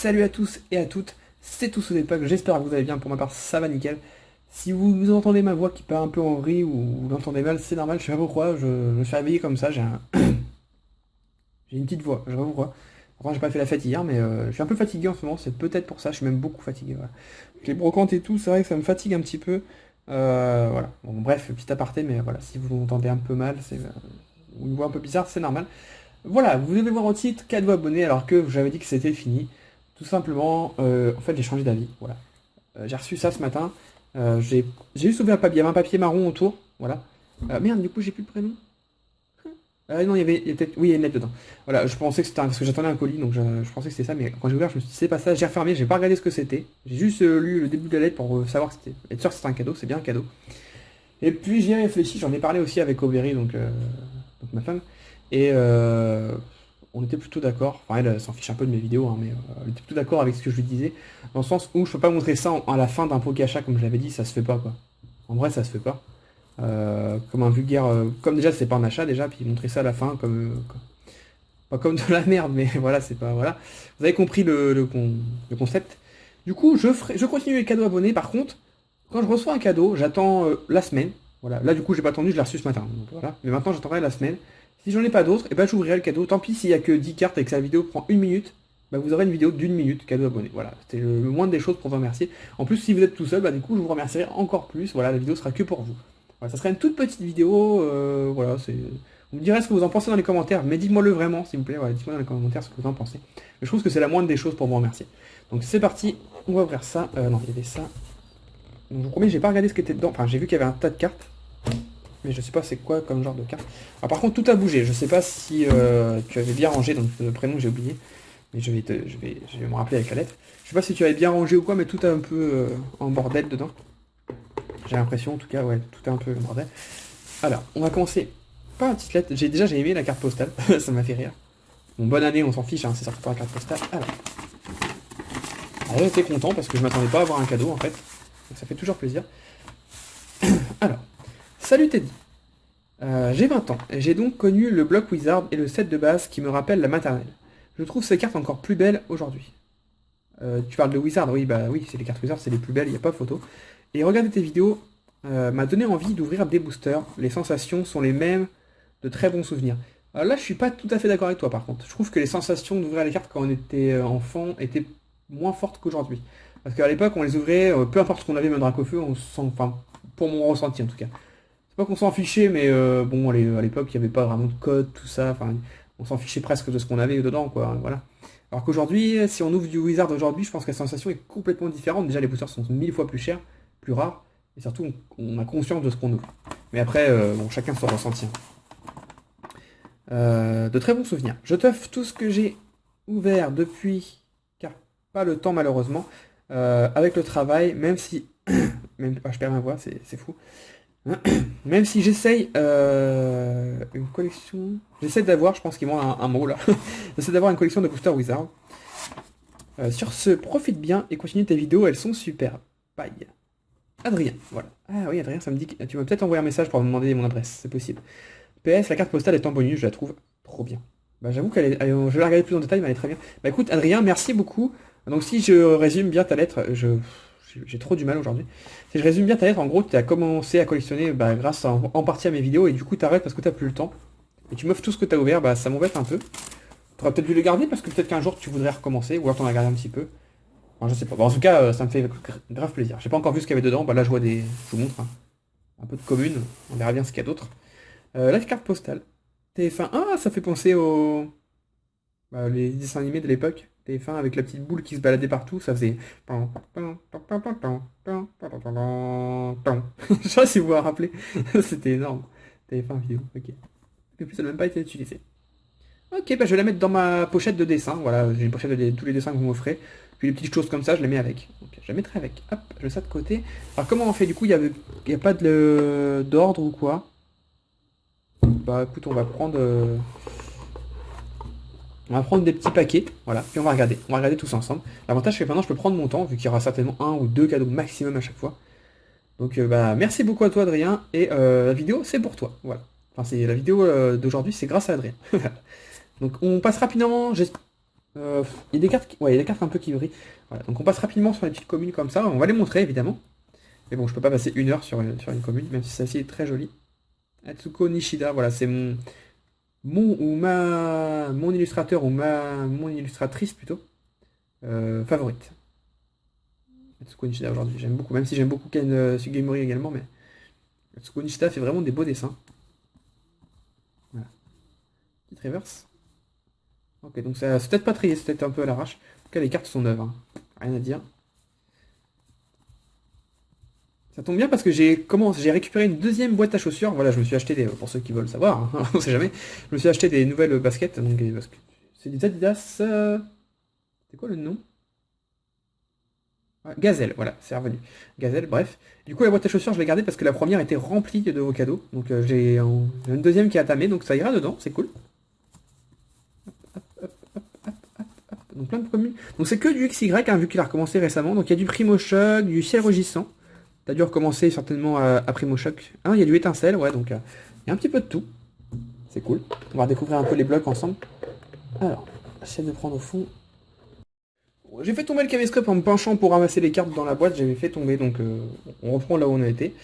Salut à tous et à toutes, c'est Tous sous l'époque, j'espère que vous allez bien, pour ma part ça va nickel. Si vous entendez ma voix qui part un peu en vrille ou vous l'entendez mal, c'est normal, je sais pas pourquoi, je me suis réveillé comme ça, j'ai une petite voix, je sais pas pourquoi. Pourtant j'ai pas fait la fête hier, mais je suis un peu fatigué en ce moment, c'est peut-être pour ça, je suis même beaucoup fatigué. Voilà. Avec les brocantes et tout, c'est vrai que ça me fatigue un petit peu. Voilà, bon bref, petit aparté, mais voilà, si vous m'entendez un peu mal, ou une voix un peu bizarre, c'est normal. Voilà, vous devez voir au titre cadeau abonné alors que j'avais dit que c'était fini. Tout simplement, en fait, j'ai changé d'avis. Voilà. J'ai reçu ça ce matin. J'ai juste ouvert un papier. Il y avait un papier marron autour. Voilà. Merde, du coup, j'ai plus de prénom. Non, il y a peut-être. Oui, il y a une lettre dedans. Voilà, je pensais que c'était parce que j'attendais un colis, donc je pensais que c'était ça, mais quand j'ai ouvert, je me suis dit, c'est pas ça. J'ai refermé, j'ai pas regardé ce que c'était. J'ai juste lu le début de la lettre pour savoir que c'était. Être sûr que c'était un cadeau, c'est bien un cadeau. Et puis j'y ai réfléchi, j'en ai parlé aussi avec Aubery, donc ma femme. Et on était plutôt d'accord. Enfin, elle s'en fiche un peu de mes vidéos, hein, mais elle était plutôt d'accord avec ce que je lui disais. Dans le sens où je peux pas montrer ça à la fin d'un pot achat, comme je l'avais dit, ça se fait pas quoi. En vrai, ça se fait pas. Comme un vulgaire. Comme déjà, c'est pas un achat déjà, puis montrer ça à la fin pas comme de la merde, mais voilà, c'est pas. Voilà. Vous avez compris le concept. Du coup, je continue les cadeaux abonnés. Par contre, quand je reçois un cadeau, j'attends la semaine. Voilà. Là, du coup, j'ai pas attendu, je l'ai reçu ce matin. Donc, voilà. Mais maintenant, j'attendrai la semaine. Si j'en ai pas d'autres, et ben j'ouvrirai le cadeau. Tant pis s'il y a que 10 cartes et que sa vidéo prend une minute, bah, vous aurez une vidéo d'une minute cadeau abonné. Voilà, c'était le moindre des choses pour vous remercier. En plus, si vous êtes tout seul, bah, du coup, je vous remercierai encore plus. Voilà, la vidéo sera que pour vous. Voilà, ça sera une toute petite vidéo. Voilà, c'est. Vous me direz ce que vous en pensez dans les commentaires, mais dites-moi-le vraiment, s'il vous plaît. Voilà, dites-moi dans les commentaires ce que vous en pensez. Mais je trouve que c'est la moindre des choses pour vous remercier. Donc c'est parti, on va ouvrir ça. Non, il y avait ça. Donc, je vous promets, j'ai pas regardé ce qui était dedans. Enfin, j'ai vu qu'il y avait un tas de cartes. Mais je sais pas c'est quoi comme genre de carte. Alors, par contre, tout a bougé. Je sais pas si tu avais bien rangé, donc le prénom j'ai oublié. Mais je vais me rappeler avec la lettre. Je sais pas si tu avais bien rangé ou quoi, mais tout est un peu en bordel dedans. J'ai l'impression, en tout cas, ouais, tout est un peu en bordel. Alors, on va commencer par une petite lettre. J'ai aimé la carte postale, ça m'a fait rire. Bon, bonne année, on s'en fiche, hein, c'est sorti par la carte postale. Alors j'étais content parce que je m'attendais pas à avoir un cadeau en fait. Donc ça fait toujours plaisir. Alors, salut Teddy. J'ai 20 ans, et j'ai donc connu le bloc Wizard et le set de base qui me rappelle la maternelle. Je trouve ces cartes encore plus belles aujourd'hui. Tu parles de Wizard, oui, bah oui, c'est les cartes Wizard, c'est les plus belles, il n'y a pas photo. Et regarder tes vidéos m'a donné envie d'ouvrir des boosters. Les sensations sont les mêmes, de très bons souvenirs. Alors là, je suis pas tout à fait d'accord avec toi par contre. Je trouve que les sensations d'ouvrir les cartes quand on était enfant étaient moins fortes qu'aujourd'hui. Parce qu'à l'époque, on les ouvrait, peu importe ce qu'on avait, même Dracofeu, on se sent, enfin, pour mon ressenti en tout cas. C'est pas qu'on s'en fichait, mais bon, à l'époque, il n'y avait pas vraiment de code, tout ça. Enfin, on s'en fichait presque de ce qu'on avait dedans, quoi. Voilà. Alors qu'aujourd'hui, si on ouvre du Wizard aujourd'hui, je pense que la sensation est complètement différente. Déjà, les boosters sont 1000 fois plus chers, plus rares, et surtout, on a conscience de ce qu'on ouvre. Mais après, bon, chacun son ressenti. De très bons souvenirs. Je t'offre tout ce que j'ai ouvert depuis, car pas le temps malheureusement, avec le travail, même si, je perds ma voix, c'est fou. Même si j'essaye une collection. J'essaie d'avoir, je pense qu'il manque un mot là. J'essaie d'avoir une collection de boosters Wizard. Sur ce, profite bien et continue tes vidéos, elles sont super. Bye. Adrien, voilà. Ah oui, Adrien, ça me dit que tu m'as peut-être envoyé un message pour me demander mon adresse, c'est possible. PS, la carte postale est en bonus, je la trouve trop bien. Bah j'avoue je vais la regarder plus en détail, mais elle est très bien. Bah écoute, Adrien, merci beaucoup. Donc si je résume bien ta lettre, j'ai trop du mal aujourd'hui. Si je résume bien ta lettre, en gros, tu as commencé à collectionner grâce en partie à mes vidéos, et du coup, tu arrêtes parce que tu plus le temps. Et tu m'offres tout ce que tu as ouvert, bah ça m'embête un peu. Tu aurais peut-être dû les garder parce que peut-être qu'un jour tu voudrais recommencer, ou alors t'en as gardé un petit peu. Enfin, je sais pas. Bon, en tout cas, ça me fait grave plaisir. J'ai pas encore vu ce qu'il y avait dedans. Bah là, je vois des. Je vous montre, hein. Un peu de commune. On verra bien ce qu'il y a d'autre. La carte postale. TF1. Ah, ça fait penser aux. Les dessins animés de l'époque. TF1 avec la petite boule qui se baladait partout, ça faisait. Je sais pas si vous vous rappelez. C'était énorme. TF1 vidéo, ok. Et puis ça n'a même pas été utilisé. Ok, bah je vais la mettre dans ma pochette de dessin. Voilà, j'ai une pochette de tous les dessins que vous m'offrez. Puis les petites choses comme ça, je les mets avec. Donc je la mettrai avec. Hop, je mets ça de côté. Alors comment on fait du coup, il y a pas d'ordre ou quoi? Bah écoute, on va prendre des petits paquets, voilà, puis on va regarder. On va regarder tous ensemble. L'avantage c'est que maintenant je peux prendre mon temps, vu qu'il y aura certainement un ou deux cadeaux maximum à chaque fois. Donc bah merci beaucoup à toi Adrien, et la vidéo c'est pour toi, voilà. Enfin c'est la vidéo d'aujourd'hui, c'est grâce à Adrien. Donc on passe rapidement, Il y a des cartes, ouais, il y a des cartes un peu qui brillent. Voilà, donc on passe rapidement sur les petites communes comme ça. On va les montrer évidemment. Mais bon, je peux pas passer 1 heure sur une commune, même si celle-ci est très jolie. Atsuko Nishida, voilà, c'est mon illustrateur ou mon illustratrice plutôt favorite. Atsuko Nishida aujourd'hui, j'aime beaucoup, même si j'aime beaucoup Ken Sugimori également, mais Atsuko Nishida fait vraiment des beaux dessins. Voilà. Petite reverse. Ok, donc ça c'est peut-être pas trié, c'est peut-être un peu à l'arrache. En tout cas, les cartes sont neuves, hein. Rien à dire. Ça tombe bien parce que j'ai récupéré une deuxième boîte à chaussures. Voilà, je me suis acheté des, pour ceux qui veulent savoir, hein, on sait jamais. Je me suis acheté des nouvelles baskets. Donc c'est des Adidas. C'est quoi le nom? Ah, Gazelle, voilà, c'est revenu. Gazelle, bref. Du coup, la boîte à chaussures, je l'ai gardée parce que la première était remplie de vos cadeaux. Donc j'ai une deuxième qui est attamée, donc ça ira dedans, c'est cool. Donc plein de communes. Donc c'est que du XY, hein, vu qu'il a recommencé récemment. Donc il y a du Primo Choc, du Ciel Rugissant. T'as dû recommencer certainement à Primo Choc. Ah, il y a du Étincelle, ouais, donc il y a un petit peu de tout. C'est cool. On va découvrir un peu les blocs ensemble. Alors, j'essaie de prendre au fond. J'ai fait tomber le caméscope en me penchant pour ramasser les cartes dans la boîte. J'avais fait tomber, donc on reprend là où on a été.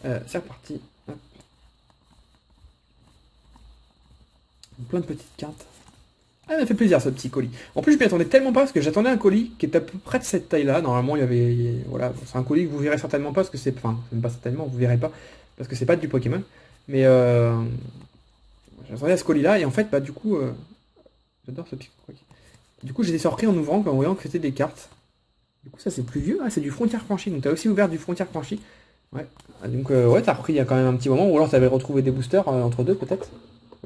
C'est reparti. Hop. Plein de petites cartes. Ah, il m'a fait plaisir ce petit colis. En plus, je m'y attendais tellement pas parce que j'attendais un colis qui était à peu près de cette taille-là. Normalement, il y avait. Voilà, c'est un colis que vous verrez certainement pas parce que c'est. Enfin, même pas certainement, vous verrez pas parce que c'est pas du Pokémon. Mais j'attendais à ce colis-là et en fait, bah, du coup. J'adore ce petit colis. Du coup, j'étais surpris en ouvrant, en voyant que c'était des cartes. Du coup, ça c'est plus vieux. Ah, c'est du Frontière Franchie. Donc, t'as aussi ouvert du Frontière Franchie. Ouais. Ah, donc, ouais, t'as repris il y a quand même un petit moment. Ou alors, t'avais retrouvé des boosters entre deux, peut-être.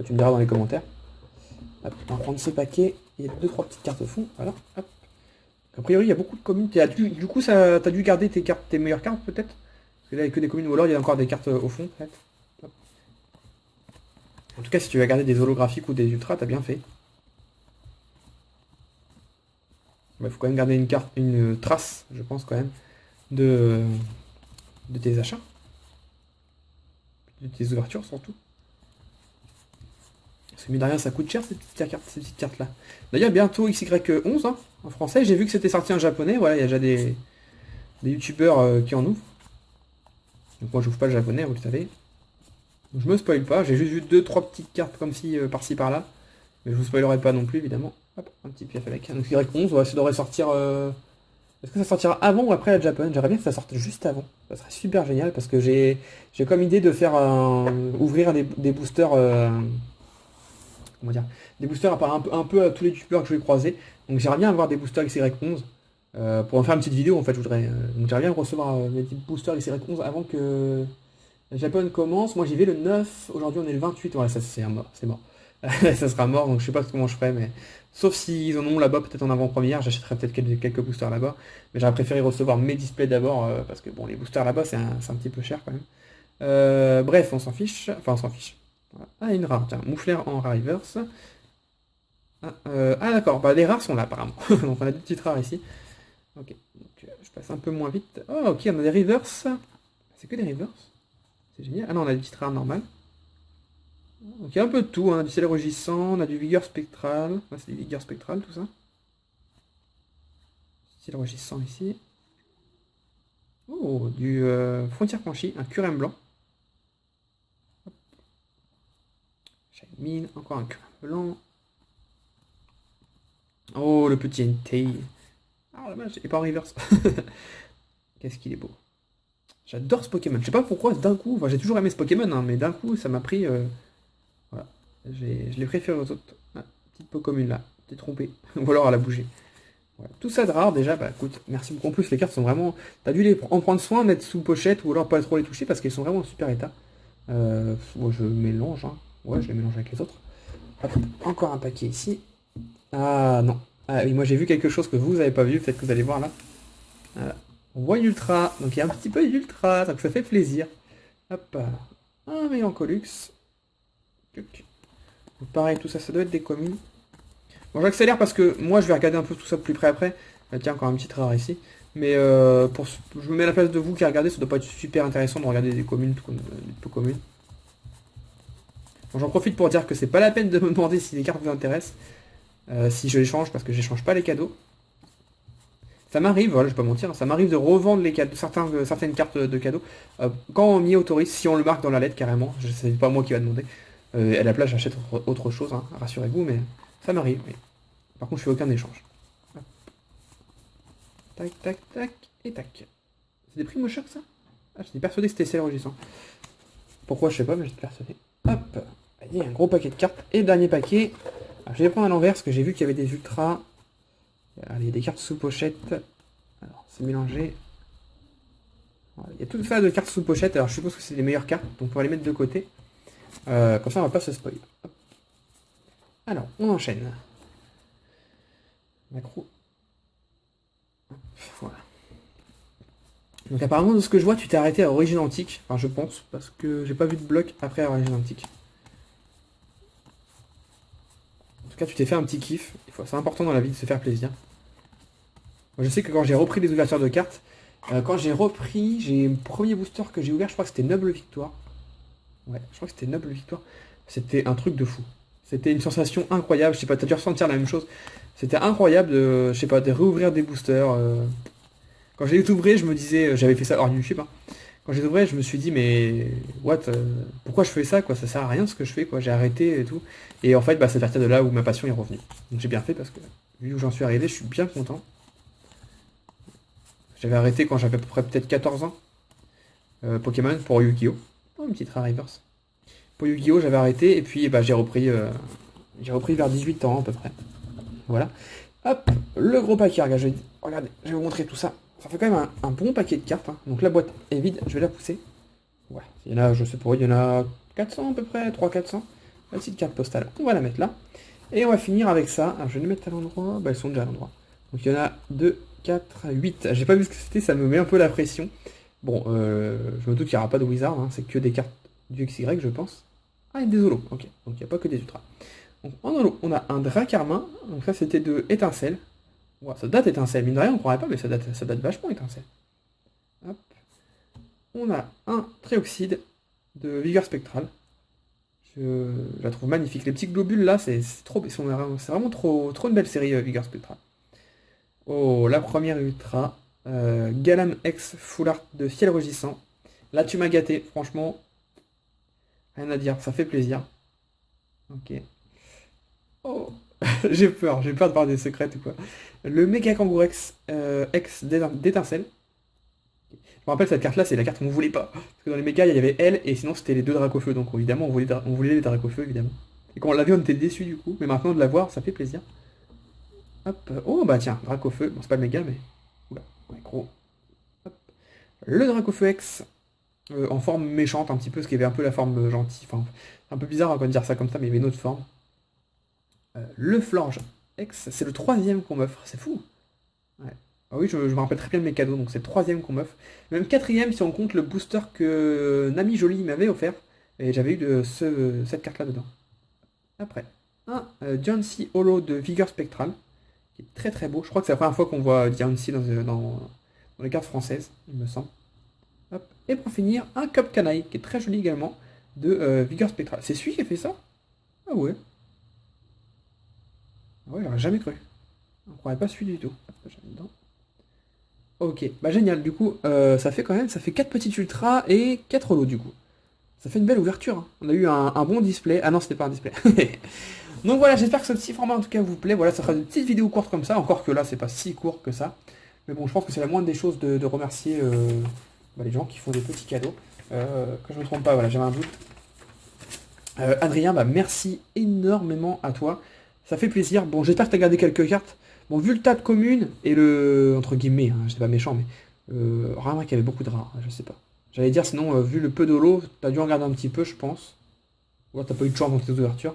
Tu me diras dans les commentaires. Hop, on va prendre ce paquet. Il y a 2-3 petites cartes au fond. Voilà. Hop. A priori, il y a beaucoup de communes. Du coup, t'as dû garder tes cartes, tes meilleures cartes, peut-être. Parce que là, il n'y a que des communes. Ou alors, il y a encore des cartes au fond, peut-être. Hop. En tout cas, si tu vas garder des holographiques ou des ultras, t'as bien fait. Il faut quand même garder une trace, je pense quand même, de tes achats, de tes ouvertures surtout. Parce que mine de rien, ça coûte cher ces petites cartes-là. D'ailleurs, bientôt XY11 hein, en français. J'ai vu que c'était sorti en japonais. Voilà, il y a déjà des youtubeurs qui en ouvrent. Donc moi, j'ouvre pas le japonais, vous le savez. Donc, je me spoil pas. J'ai juste vu 2-3 petites cartes comme si par-ci par-là. Mais je vous spoilerai pas non plus, évidemment. Hop, un petit piaf avec. Donc Y11, ouais, ça devrait sortir. Est-ce que ça sortira avant ou après la Japan? J'aimerais bien que ça sorte juste avant. Ça serait super génial parce que j'ai comme idée de faire ouvrir des boosters. Comment dire? Des boosters un peu à tous les youtubeurs que je vais croiser. Donc j'aimerais bien avoir des boosters XY11. Pour en faire une petite vidéo en fait, je voudrais. Donc j'aimerais bien recevoir des petits boosters XY11 avant que la Japan commence. Moi j'y vais le 9. Aujourd'hui on est le 28. Voilà, ça c'est mort. C'est mort. Ça sera mort, donc je sais pas comment je ferai, mais sauf s'ils en ont là-bas, peut-être en avant-première, j'achèterai peut-être quelques boosters là-bas, mais j'aurais préféré recevoir mes displays d'abord, parce que bon, les boosters là-bas, c'est un petit peu cher quand même. Bref, on s'en fiche, enfin on s'en fiche. Voilà. Ah, une rare, tiens, Moufleur en rare reverse. Ah, d'accord, bah les rares sont là apparemment, donc on a deux petites rares ici. Ok, donc je passe un peu moins vite. Oh, ok, on a des reverse. C'est que des reverse. C'est génial. Ah non, on a des petites rares normales. Donc il y a un peu de tout, on a du ciel rugissant, on a du vigueur spectral, c'est des vigueurs spectrales tout ça. Ciel rugissant ici. Oh, du frontière franchie, un curem blanc. Mine, encore un curem blanc. Oh, le petit Entei. Ah, dommage, il est pas en reverse. Qu'est-ce qu'il est beau. J'adore ce Pokémon. Je sais pas pourquoi, d'un coup, enfin, j'ai toujours aimé ce Pokémon, hein, mais d'un coup, ça m'a pris. Voilà. Je l'ai préféré aux autres. Ah, petite peau commune là, t'es trompé. Ou alors elle a bougé. Voilà. Tout ça de rare déjà, bah écoute, merci beaucoup. En plus les cartes sont vraiment. T'as dû en prendre soin d'être sous pochette ou alors pas trop les toucher parce qu'elles sont vraiment en super état. Moi je mélange, hein. Ouais, je les mélange avec les autres. Hop, encore un paquet ici. Ah non. Ah oui, moi j'ai vu quelque chose que vous avez pas vu, peut-être que vous allez voir là. Voilà. On voit l'ultra, donc il y a un petit peu d'ultra, donc ça fait plaisir. Hop, un Mélancolux. Pareil, tout ça, ça doit être des communes. Bon, j'accélère parce que moi, je vais regarder un peu tout ça de plus près après. Tiens, encore un petit rare ici. Mais je me mets à la place de vous qui regardez, ça doit pas être super intéressant de regarder des communes, des peu communes. Bon, j'en profite pour dire que c'est pas la peine de me demander si les cartes vous intéressent. si je les change, parce que j'échange pas les cadeaux. Ça m'arrive, voilà, je vais pas mentir, ça m'arrive de revendre les cadeaux, certaines cartes de cadeaux, quand on m'y autorise, si on le marque dans la lettre carrément, c'est pas moi qui va demander. À la place, j'achète autre chose, hein, rassurez-vous, mais ça m'arrive, oui. Par contre, je fais aucun échange. Hop. Tac, tac, tac, et tac. C'est des prix chocs, ça? Ah, j'étais persuadé que c'était celle rugissant. Pourquoi, je sais pas, mais j'étais persuadé. Hop, il y a un gros paquet de cartes. Et dernier paquet. Alors, je vais prendre à l'envers, parce que j'ai vu qu'il y avait des ultras. Alors, il y a des cartes sous pochette. Alors, c'est mélangé. Voilà, il y a tout ça de cartes sous pochette. Alors, je suppose que c'est les meilleures cartes, donc on va les mettre de côté. Comme ça, on va pas se spoil. Hop. Alors, on enchaîne. Macro. Voilà. Donc apparemment de ce que je vois tu t'es arrêté à Origine Antique, enfin je pense, parce que j'ai pas vu de bloc après Origine Antique. En tout cas tu t'es fait un petit kiff, c'est important dans la vie de se faire plaisir. Moi, je sais que quand j'ai repris les ouvertures de cartes, j'ai le premier booster que j'ai ouvert, je crois que c'était Noble Victoire. Ouais, je crois que c'était Noble Victoire. C'était un truc de fou. C'était une sensation incroyable, je sais pas, t'as dû ressentir la même chose. C'était incroyable de, je sais pas, de réouvrir des boosters. Quand j'ai tout ouvert, je me disais, j'avais fait ça hors YouTube, hein. Quand j'ai ouvert, je me suis dit, mais what, pourquoi je fais ça, quoi, ça sert à rien ce que je fais, quoi, j'ai arrêté et tout. Et en fait, bah, c'est à partir de là où ma passion est revenue. Donc j'ai bien fait parce que, vu où j'en suis arrivé, je suis bien content. J'avais arrêté quand j'avais à peu près peut-être 14 ans. Pokémon pour Yu-Gi-Oh! Oh, une petite rare reverse. Pour Yu-Gi-Oh! J'avais arrêté et puis bah, j'ai repris vers 18 ans à peu près. Voilà. Hop, le gros paquet, regardez, je vais vous montrer tout ça. Ça fait quand même un bon paquet de cartes, hein. Donc la boîte est vide, je vais la pousser. Ouais, il y en a, je sais pas, il y en a 400 à peu près, 300-400. La petite carte postale, on va la mettre là. Et on va finir avec ça. Alors je vais les mettre à l'endroit, bah elles sont déjà à l'endroit. Donc il y en a 2, 4, 8. J'ai pas vu ce que c'était, ça me met un peu la pression. Bon, je me doute qu'il n'y aura pas de wizard, hein. C'est que des cartes du XY, je pense. Ah, il y a des holos, ok. Donc il n'y a pas que des ultras. Donc en holo, on a un Dracarmin. Donc ça c'était de étincelle. Ouais, ça date étincelle, mine de rien, on croirait pas, mais ça date vachement étincelle. Hop. On a un Trioxyde de Vigueur Spectrale. Je la trouve magnifique. Les petits globules là, c'est vraiment trop une belle série Vigueur Spectrale. Oh, la première ultra. Galam X Full Art de Ciel Rugissant. Là tu m'as gâté, franchement. Rien à dire, ça fait plaisir. Ok. Oh, j'ai peur de voir des secrets ou quoi. Le méga kangourou X d'étincelle. Je me rappelle cette carte là, c'est la carte qu'on voulait pas. Parce que dans les mégas, il y avait elle et sinon c'était les deux Dracofeu. Donc évidemment, on voulait les Dracofeu évidemment. Et quand on l'a vu, on était déçus du coup. Mais maintenant de la voir, ça fait plaisir. Hop. Oh bah tiens, Dracofeu. Bon, c'est pas le méga, mais. Oula, ouais, gros. Hop. Le Dracofeu X. En forme méchante un petit peu, parce qu'il y avait un peu la forme gentille. Enfin, un peu bizarre de dire ça comme ça, mais il y avait une autre forme. Le Florge X, c'est le troisième qu'on m'offre, c'est fou. Ouais. Ah oui, je me rappelle très bien de mes cadeaux, donc c'est le troisième qu'on m'offre. Même quatrième si on compte le booster que Nami Jolie m'avait offert. Et j'avais eu cette carte là dedans. Après, un Diancie Holo de Vigueur Spectrale, qui est très très beau. Je crois que c'est la première fois qu'on voit Diancie dans les cartes françaises, il me semble. Hop. Et pour finir, un Cop Canaille, qui est très joli également, de Vigueur Spectrale. C'est celui qui a fait ça? Ah ouais. Ah ouais, j'aurais jamais cru. On croirait pas celui du tout. Ok, bah génial, du coup, ça fait 4 petites ultras et 4 lots du coup. Ça fait une belle ouverture, hein. On a eu un bon display. Ah non, c'était pas un display. Donc voilà, j'espère que ce petit format en tout cas vous plaît. Voilà, ça fera une petite vidéo courte comme ça, encore que là, c'est pas si court que ça. Mais bon, je pense que c'est la moindre des choses de remercier les gens qui font des petits cadeaux. Que je me trompe pas, voilà, j'avais un doute. Adrien, bah merci énormément à toi. Ça fait plaisir. Bon, j'espère que tu as gardé quelques cartes. Bon, vu le tas de communes et le. Entre guillemets, hein, c'est pas méchant, mais. Rarement qu'il y avait beaucoup de rares, je sais pas. J'allais dire, sinon, vu le peu d'holo, t'as dû en garder un petit peu, je pense. Ou alors t'as pas eu de chance dans tes ouvertures.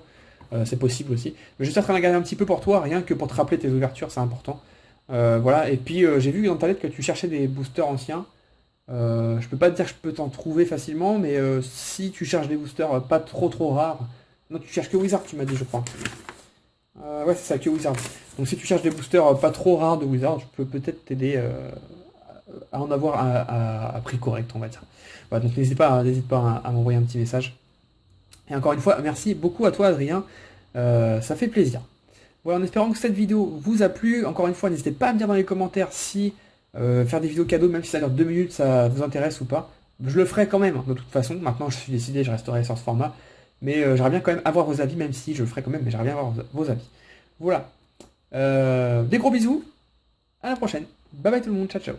C'est possible aussi. Mais j'espère que t'en as gardé un petit peu pour toi, rien que pour te rappeler tes ouvertures, c'est important. Voilà, et puis j'ai vu dans ta lettre que tu cherchais des boosters anciens. Je peux pas te dire que je peux t'en trouver facilement, mais si tu cherches des boosters pas trop rares. Non, tu cherches que Wizard, tu m'as dit, je crois. Ouais, c'est ça, que Wizard. Donc si tu cherches des boosters pas trop rares de Wizard, je peux peut-être t'aider à en avoir à prix correct, on va dire. Voilà, donc n'hésite pas à m'envoyer un petit message. Et encore une fois, merci beaucoup à toi, Adrien. Ça fait plaisir. Voilà, en espérant que cette vidéo vous a plu. Encore une fois, n'hésitez pas à me dire dans les commentaires si faire des vidéos cadeaux, même si ça dure 2 minutes, ça vous intéresse ou pas. Je le ferai quand même, hein, de toute façon. Maintenant, je suis décidé, je resterai sur ce format. Mais j'aimerais bien quand même avoir vos avis, même si je le ferai quand même, mais j'aimerais bien avoir vos avis. Voilà. Des gros bisous. À la prochaine. Bye bye tout le monde. Ciao, ciao.